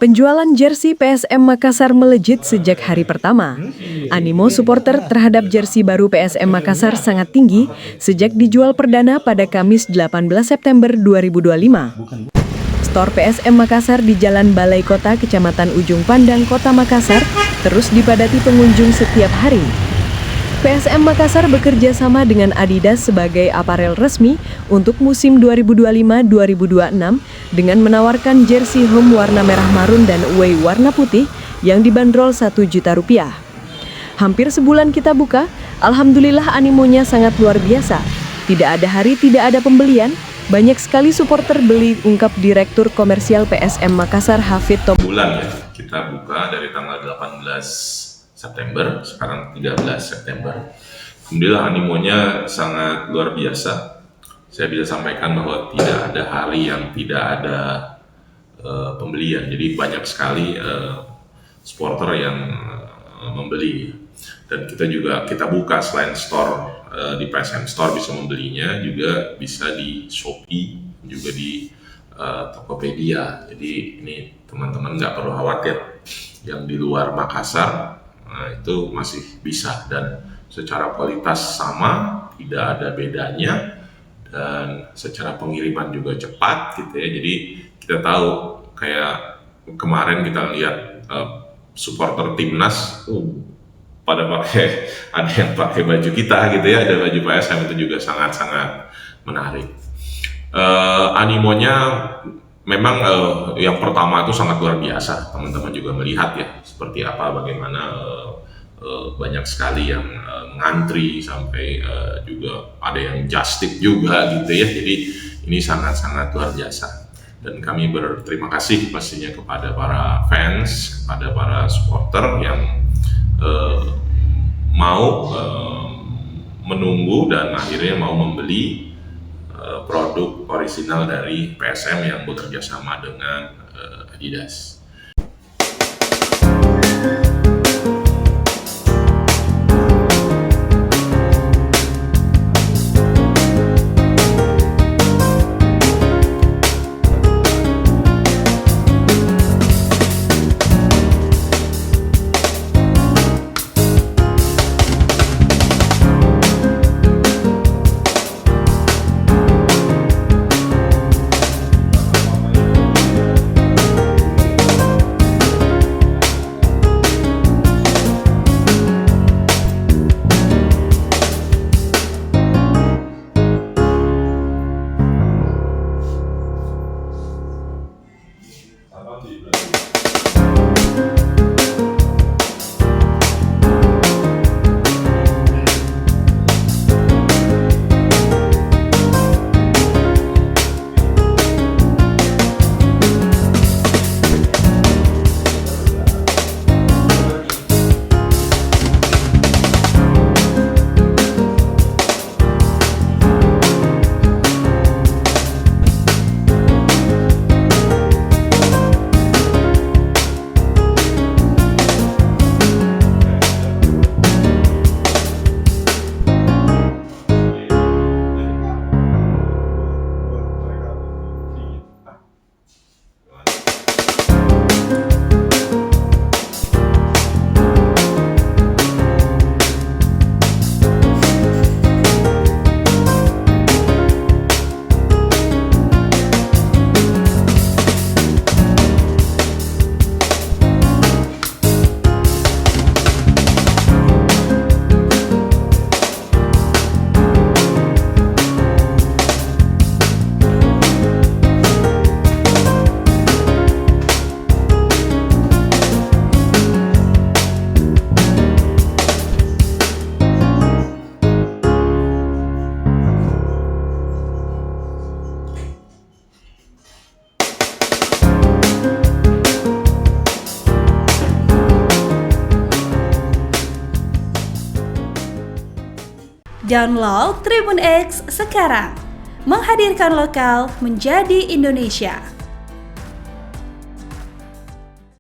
Penjualan jersey PSM Makassar melejit sejak hari pertama. Animo supporter terhadap jersey baru PSM Makassar sangat tinggi sejak dijual perdana pada Kamis 18 September 2025. Stor PSM Makassar di Jalan Balai Kota, Kecamatan Ujung Pandang, Kota Makassar, terus dipadati pengunjung setiap hari. PSM Makassar bekerja sama dengan Adidas sebagai aparel resmi untuk musim 2025-2026 dengan menawarkan jersey home warna merah marun dan away warna putih yang dibanderol Rp1.000.000. Hampir sebulan kita buka, alhamdulillah animonya sangat luar biasa. Tidak ada hari tidak ada pembelian, banyak sekali supporter beli, ungkap Direktur Komersial PSM Makassar Hafid Tom. Bulan ya, kita buka dari tanggal 18 September, sekarang 13 September. Alhamdulillah animonya sangat luar biasa. Saya bisa sampaikan bahwa tidak ada hari yang tidak ada pembelian. Jadi banyak sekali supporter yang membeli. Dan kita buka selain store di PSM Store bisa membelinya, juga bisa di Shopee, juga di Tokopedia. Jadi ini teman-teman nggak perlu khawatir. Yang di luar Makassar, nah, itu masih bisa dan secara kualitas sama, tidak ada bedanya, dan secara pengiriman juga cepat gitu ya. Jadi kita tahu kayak kemarin kita lihat supporter timnas pada pakai, ada yang pakai baju kita gitu ya, ada baju PSM, itu juga sangat-sangat menarik. Animonya memang yang pertama itu sangat luar biasa, teman-teman juga melihat ya seperti apa, bagaimana banyak sekali yang ngantri sampai juga ada yang just tip juga gitu ya. Jadi ini sangat-sangat luar biasa dan kami berterima kasih pastinya kepada para fans, kepada para supporter yang mau menunggu dan akhirnya mau membeli produk orisinal dari PSM yang bekerja sama dengan Adidas. Download Tribun X sekarang, menghadirkan lokal menjadi Indonesia.